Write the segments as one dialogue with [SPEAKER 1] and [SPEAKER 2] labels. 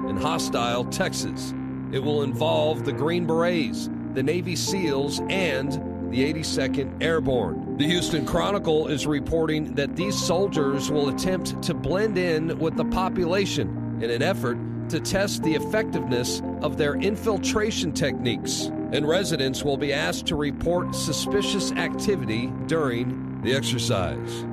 [SPEAKER 1] in hostile Texas. It will involve the Green Berets, the Navy SEALs, and the 82nd Airborne. The Houston Chronicle is reporting that these soldiers will attempt to blend in with the population in an effort to test the effectiveness of their infiltration techniques. And residents will be asked to report suspicious activity during the exercise.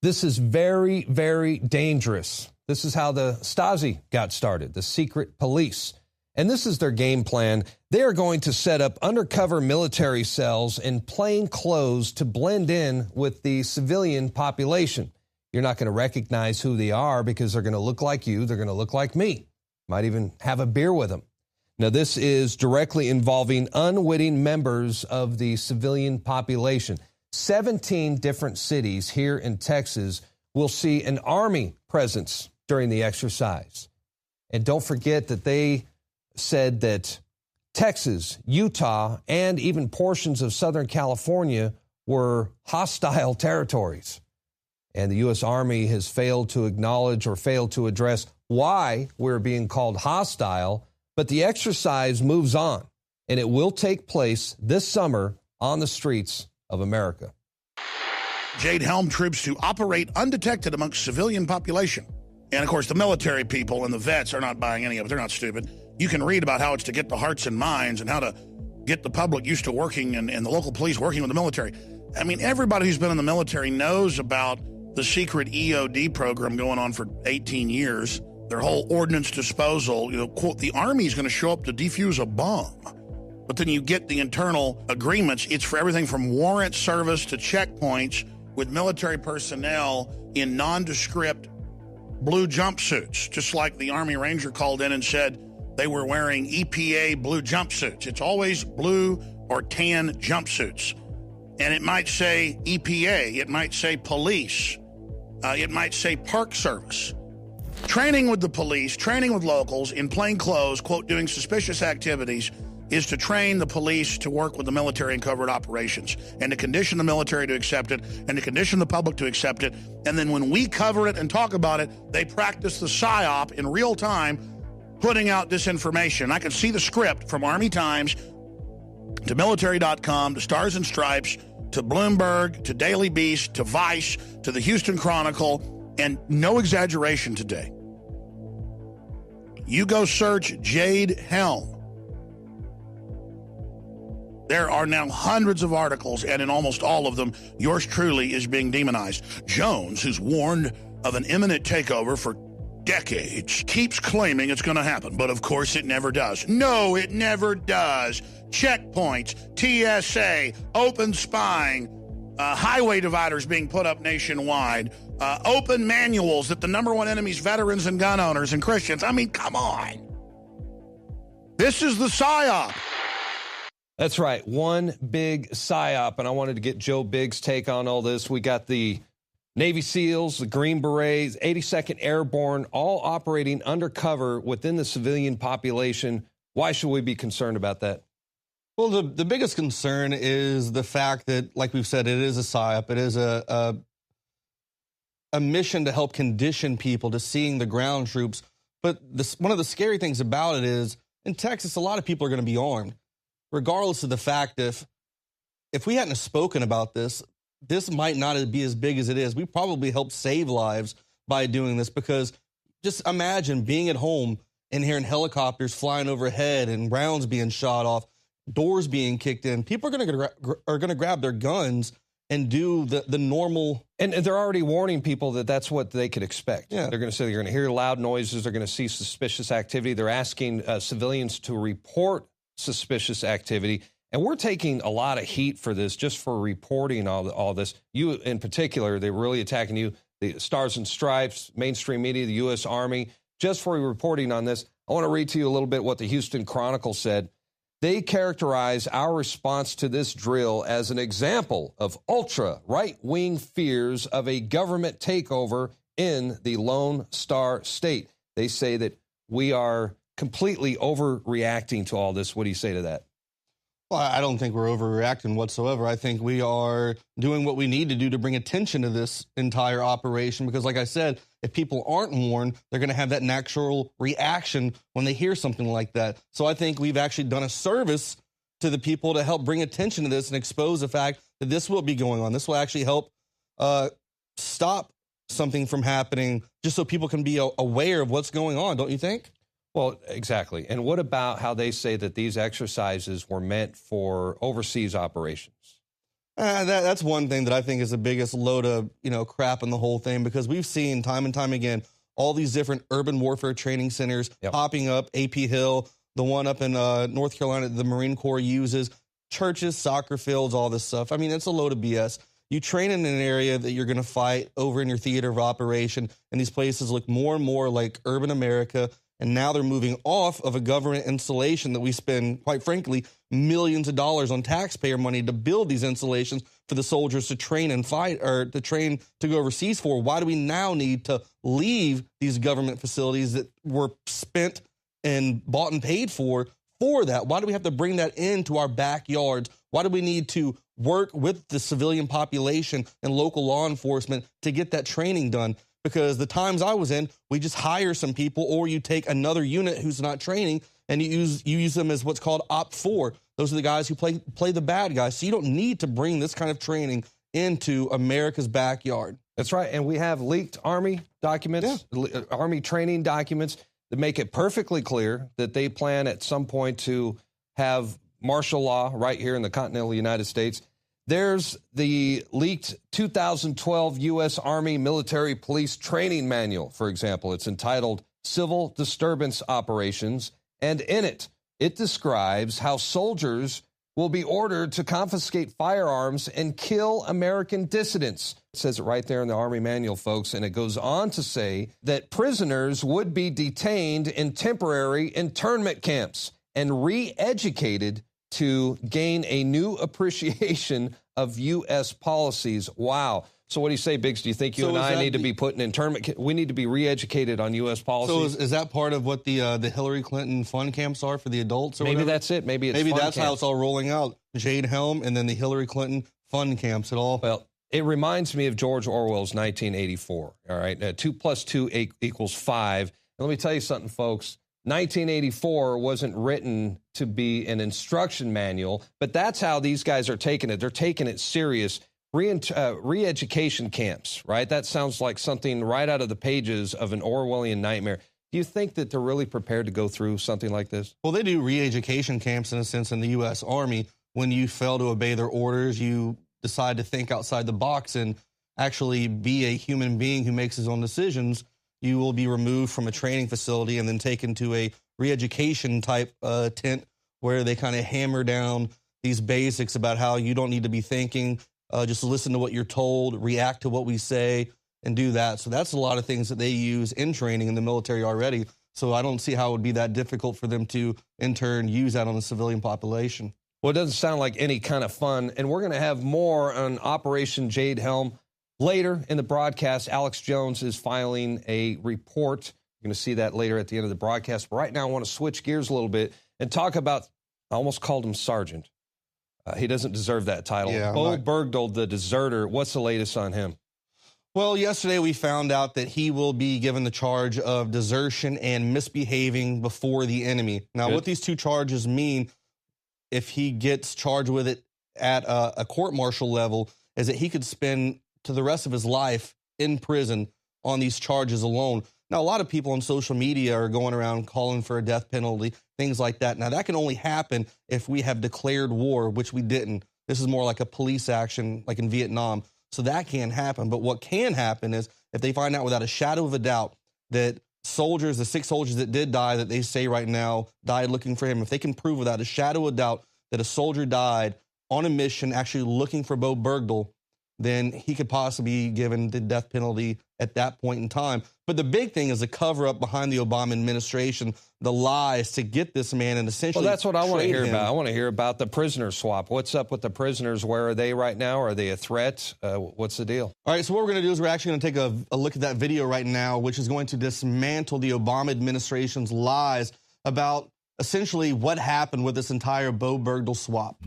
[SPEAKER 1] This is very, very dangerous. This is how the Stasi got started, the secret police. And this is their game plan. They are going to set up undercover military cells in plain clothes to blend in with the civilian population. You're not going to recognize who they are because they're going to look like you. They're going to look like me. Might even have a beer with them. Now, this is directly involving unwitting members of the civilian population. 17 different cities here in Texas will see an Army presence during the exercise. And don't forget that they said that Texas, Utah, and even portions of Southern California were hostile territories. And the U.S. Army has failed to acknowledge or failed to address why we're being called hostile. But the exercise moves on, and it will take place this summer on the streets of America.
[SPEAKER 2] JADE HELM troops to operate undetected amongst civilian population. And, of course, the military people and the vets are not buying any of it. They're not stupid. You can read about how it's to get the hearts and minds and how to get the public used to working and the local police working with the military. I mean, everybody who's been in the military knows about the secret EOD program going on for 18 years. Their whole ordnance disposal, quote, the Army's going to show up to defuse a bomb. But then you get the internal agreements. It's for everything from warrant service to checkpoints with military personnel in nondescript blue jumpsuits, just like the Army Ranger called in and said they were wearing EPA blue jumpsuits. It's always blue or tan jumpsuits. And it might say EPA, it might say police, it might say Park Service. Training with the police, training with locals in plain clothes, quote, doing suspicious activities, is to train the police to work with the military in covert operations and to condition the military to accept it and to condition the public to accept it. And then when we cover it and talk about it, they practice the PSYOP in real time, putting out disinformation. I can see the script from Army Times to military.com to Stars and Stripes to Bloomberg to Daily Beast to Vice to the Houston Chronicle, and no exaggeration today. You go search JADE HELM. There are now hundreds of articles, and in almost all of them, yours truly is being demonized. Jones, who's warned of an imminent takeover for decades, keeps claiming it's going to happen, but of course it never does. No, it never does. Checkpoints, TSA, open spying, highway dividers being put up nationwide, open manuals that the number one enemy's veterans and gun owners and Christians. I mean, come on. This is the PSYOP.
[SPEAKER 1] That's right. One big PSYOP, and I wanted to get Joe Biggs' take on all this. We got the Navy SEALs, the Green Berets, 82nd Airborne, all operating undercover within the civilian population. Why should we be concerned about that?
[SPEAKER 3] Well, the biggest concern is the fact that, like we've said, it is a PSYOP. It is a mission to help condition people to seeing the ground troops. But one of the scary things about it is, in Texas, a lot of people are going to be armed. Regardless of the fact if we hadn't spoken about this might not be as big as it is. We probably helped save lives by doing this, because just imagine being at home and hearing helicopters flying overhead and rounds being shot off, doors being kicked in. People are going to grab their guns and do the normal.
[SPEAKER 1] And they're already warning people that that's what they could expect.
[SPEAKER 3] Yeah.
[SPEAKER 1] They're going to say they're going to hear loud noises. They're going to see suspicious activity. They're asking civilians to report suspicious activity. And we're taking a lot of heat for this, just for reporting all this. You in particular, they're really attacking you, the Stars and Stripes, mainstream media, the U.S. Army, just for reporting on this. I want to read to you a little bit what the Houston Chronicle said. They characterize our response to this drill as an example of ultra right-wing fears of a government takeover in the Lone Star State. They say that we are completely overreacting to all this. What do you say to that?
[SPEAKER 3] Well, I don't think we're overreacting whatsoever. I think we are doing what we need to do to bring attention to this entire operation because, like I said, if people aren't warned, they're going to have that natural reaction when they hear something like that. So I think we've actually done a service to the people to help bring attention to this and expose the fact that this will be going on. This will actually help stop something from happening just so people can be aware of what's going on, don't you think?
[SPEAKER 1] Well, exactly. And what about how they say that these exercises were meant for overseas operations?
[SPEAKER 3] That's one thing that I think is the biggest load of crap in the whole thing, because we've seen time and time again all these different urban warfare training centers popping up. AP Hill, the one up in North Carolina, the Marine Corps uses, churches, soccer fields, all this stuff. I mean, it's a load of BS. You train in an area that you're going to fight over in your theater of operation, and these places look more and more like urban America. And now they're moving off of a government installation that we spend, quite frankly, millions of dollars on taxpayer money to build these installations for the soldiers to train and fight, or to train to go overseas for. Why do we now need to leave these government facilities that were spent and bought and paid for that? Why do we have to bring that into our backyards? Why do we need to work with the civilian population and local law enforcement to get that training done? Because the times I was in, we just hire some people, or you take another unit who's not training and you use them as what's called Op 4. Those are the guys who play the bad guys. So you don't need to bring this kind of training into America's backyard.
[SPEAKER 1] That's right. And we have leaked Army documents, Army training documents that make it perfectly clear that they plan at some point to have martial law right here in the continental United States. There's the leaked 2012 U.S. Army Military Police Training Manual, for example. It's entitled Civil Disturbance Operations, and in it, it describes how soldiers will be ordered to confiscate firearms and kill American dissidents. It says it right there in the Army manual, folks, and it goes on to say that prisoners would be detained in temporary internment camps and re-educated to gain a new appreciation of U.S. policies. Wow. So what do you say, Biggs? Do you think you and I need to be put in internment? We need to be re-educated on U.S. policies?
[SPEAKER 3] So is that part of what the Hillary Clinton fun camps are for the adults? Or
[SPEAKER 1] maybe
[SPEAKER 3] whatever?
[SPEAKER 1] That's it. Maybe
[SPEAKER 3] that's how it's all rolling out. JADE HELM and then the Hillary Clinton fun camps at all.
[SPEAKER 1] Well, it reminds me of George Orwell's 1984. All right. 2 + 2 = 5. And let me tell you something, folks. 1984 wasn't written to be an instruction manual, but that's how these guys are taking it. They're taking it serious. Re-education camps, right? That sounds like something right out of the pages of an Orwellian nightmare. Do you think that they're really prepared to go through something like this?
[SPEAKER 3] Well, they do re-education camps, in a sense, in the U.S. Army. When you fail to obey their orders, you decide to think outside the box and actually be a human being who makes his own decisions. You will be removed from a training facility and then taken to a re-education type tent where they kind of hammer down these basics about how you don't need to be thinking, just listen to what you're told, react to what we say, and do that. So that's a lot of things that they use in training in the military already. So I don't see how it would be that difficult for them to, in turn, use that on the civilian population.
[SPEAKER 1] Well, it doesn't sound like any kind of fun. And we're going to have more on Operation Jade Helm. Later in the broadcast, Alex Jones is filing a report. You're going to see that later at the end of the broadcast. But right now, I want to switch gears a little bit and talk about, I almost called him Sergeant. He doesn't deserve that title.
[SPEAKER 3] Yeah,
[SPEAKER 1] Bo Bergdahl, the deserter. What's the latest on him?
[SPEAKER 3] Well, yesterday we found out that he will be given the charge of desertion and misbehaving before the enemy. Now, what these two charges mean, if he gets charged with it at a court-martial level, is that he could spend to the rest of his life in prison on these charges alone. Now, a lot of people on social media are going around calling for a death penalty, things like that. Now, that can only happen if we have declared war, which we didn't. This is more like a police action, like in Vietnam. So that can't happen. But what can happen is if they find out without a shadow of a doubt that soldiers, the 6 soldiers that did die, that they say right now died looking for him, if they can prove without a shadow of doubt that a soldier died on a mission actually looking for Bo Bergdahl, then he could possibly be given the death penalty at that point in time. But the big thing is the cover-up behind the Obama administration, the lies to get this man and essentially
[SPEAKER 1] Well, that's what I want to hear
[SPEAKER 3] him.
[SPEAKER 1] about. I want to hear about the prisoner swap. What's up with the prisoners? Where are they right now? Are they a threat? What's the deal?
[SPEAKER 3] All right, so what we're going to do is we're actually going to take a look at that video right now, which is going to dismantle the Obama administration's lies about essentially what happened with this entire Bo Bergdahl swap.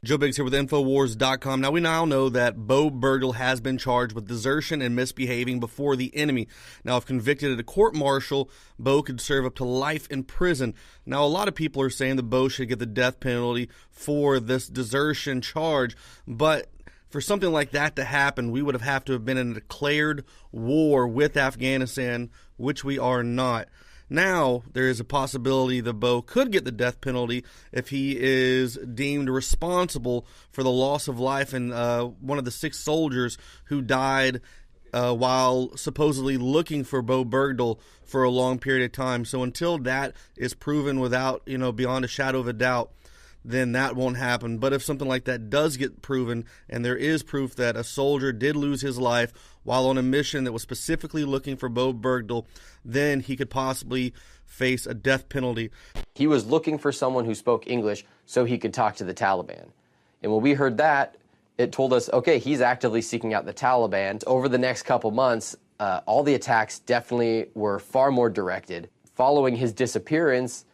[SPEAKER 3] Joe Biggs here with Infowars.com. Now, we now know that Bo Bergdahl has been charged with desertion and misbehaving before the enemy. Now, if convicted at a court-martial, Bo could serve up to life in prison. Now, a lot of people are saying that Bo should get the death penalty for this desertion charge, but for something like that to happen, we would have to have been in a declared war with Afghanistan, which we are not. Now, there is a possibility that Bo could get the death penalty if he is deemed responsible for the loss of life in one of the 6 soldiers who died while supposedly looking for Bo Bergdahl for a long period of time. So until that is proven without, beyond a shadow of a doubt, then that won't happen. But if something like that does get proven, and there is proof that a soldier did lose his life while on a mission that was specifically looking for Bo Bergdahl, then he could possibly face a death penalty.
[SPEAKER 4] He was looking for someone who spoke English so he could talk to the Taliban. And when we heard that, it told us, okay, he's actively seeking out the Taliban. Over the next couple months, all the attacks definitely were far more directed. Following his disappearance,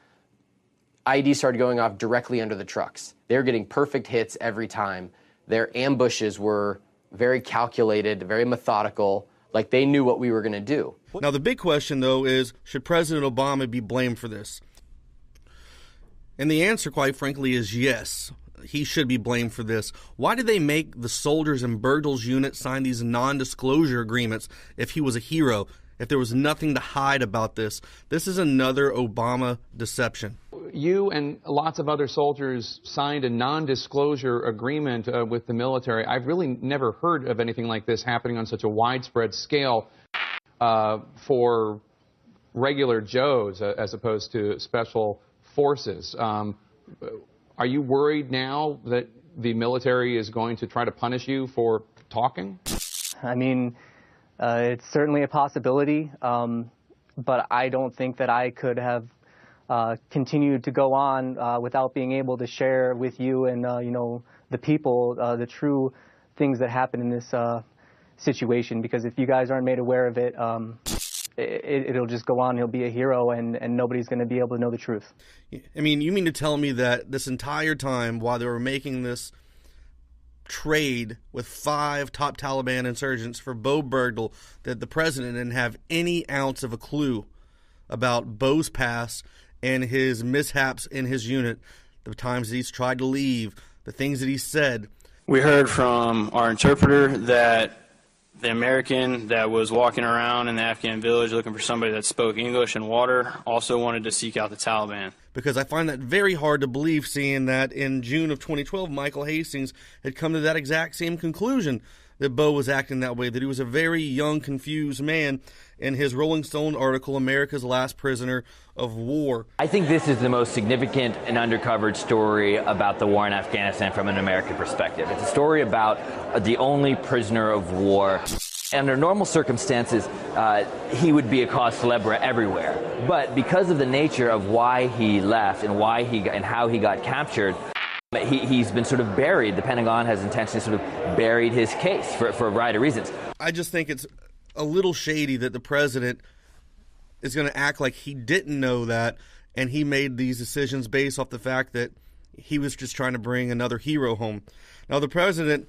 [SPEAKER 4] IEDs started going off directly under the trucks. They were getting perfect hits every time. Their ambushes were very calculated, very methodical, like they knew what we were going to do.
[SPEAKER 3] Now, the big question, though, is should President Obama be blamed for this? And the answer, quite frankly, is yes. He should be blamed for this. Why did they make the soldiers in Bergdahl's unit sign these non-disclosure agreements if he was a hero, if there was nothing to hide about this? This is another Obama deception.
[SPEAKER 5] You and lots of other soldiers signed a non-disclosure agreement with the military. I've really never heard of anything like this happening on such a widespread scale for regular Joes as opposed to special forces. Are you worried now that the military is going to try to punish you for talking?
[SPEAKER 6] I mean, it's certainly a possibility, but I don't think that I could have continued to go on without being able to share with you and, the people the true things that happen in this situation. Because if you guys aren't made aware of it, it'll just go on. He'll be a hero, and nobody's going to be able to know the truth.
[SPEAKER 3] I mean, you mean to tell me that this entire time while they were making this trade with 5 top Taliban insurgents for Bo Bergdahl, that the president didn't have any ounce of a clue about Bo's past and his mishaps in his unit, the times that he's tried to leave, the things that he said?
[SPEAKER 7] We heard from our interpreter that the American that was walking around in the Afghan village looking for somebody that spoke English and water also wanted to seek out the Taliban.
[SPEAKER 3] Because I find that very hard to believe, seeing that in June of 2012, Michael Hastings had come to that exact same conclusion, that Bo was acting that way, that he was a very young, confused man. In his Rolling Stone article, America's Last Prisoner of War.
[SPEAKER 8] I think this is the most significant and undercovered story about the war in Afghanistan from an American perspective. It's a story about the only prisoner of war. Under normal circumstances, he would be a cause célèbre everywhere. But because of the nature of why he left and how he got captured, he's been sort of buried. The Pentagon has intentionally sort of buried his case for a variety of reasons.
[SPEAKER 3] I just think it's a little shady that the president is going to act like he didn't know that, and he made these decisions based off the fact that he was just trying to bring another hero home. Now, the president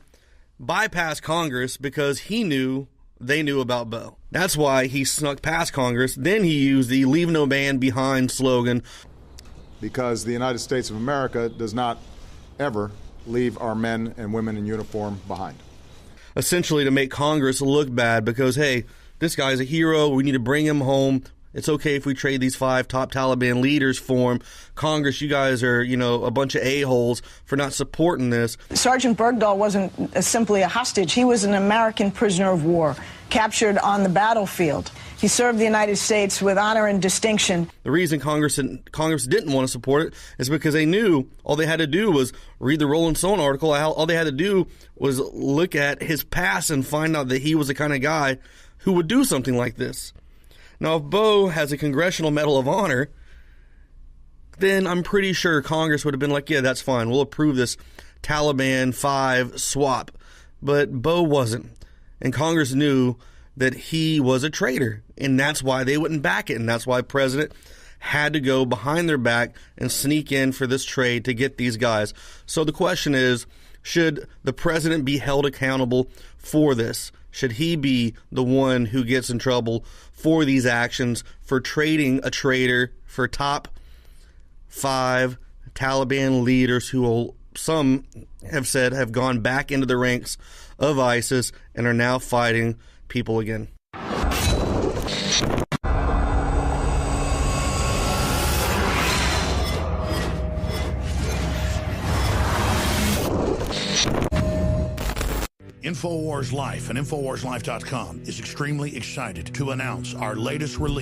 [SPEAKER 3] bypassed Congress because he knew they knew about Bo. That's why he snuck past Congress. Then he used the "Leave No Man Behind" slogan.
[SPEAKER 9] Because the United States of America does not ever leave our men and women in uniform behind.
[SPEAKER 3] Essentially to make Congress look bad because, hey, this guy's a hero. We need to bring him home. It's okay if we trade these 5 top Taliban leaders for him. Congress, you guys are, a bunch of a-holes for not supporting this.
[SPEAKER 10] Sergeant Bergdahl wasn't simply a hostage. He was an American prisoner of war, captured on the battlefield. He served the United States with honor and distinction.
[SPEAKER 3] The reason Congress didn't want to support it is because they knew all they had to do was read the Rolling Stone article. All they had to do was look at his past and find out that he was the kind of guy who would do something like this. Now, if Bo has a Congressional Medal of Honor, then I'm pretty sure Congress would have been like, yeah, that's fine. We'll approve this Taliban 5 swap. But Bo wasn't. And Congress knew that he was a traitor. And that's why they wouldn't back it. And that's why the president had to go behind their back and sneak in for this trade to get these guys. So the question is, should the president be held accountable for this? Should he be the one who gets in trouble for these actions, for trading a traitor for top 5 Taliban leaders who will, some have said, have gone back into the ranks of ISIS and are now fighting people again?
[SPEAKER 2] InfoWars Life and InfoWarsLife.com is extremely excited to announce our latest release.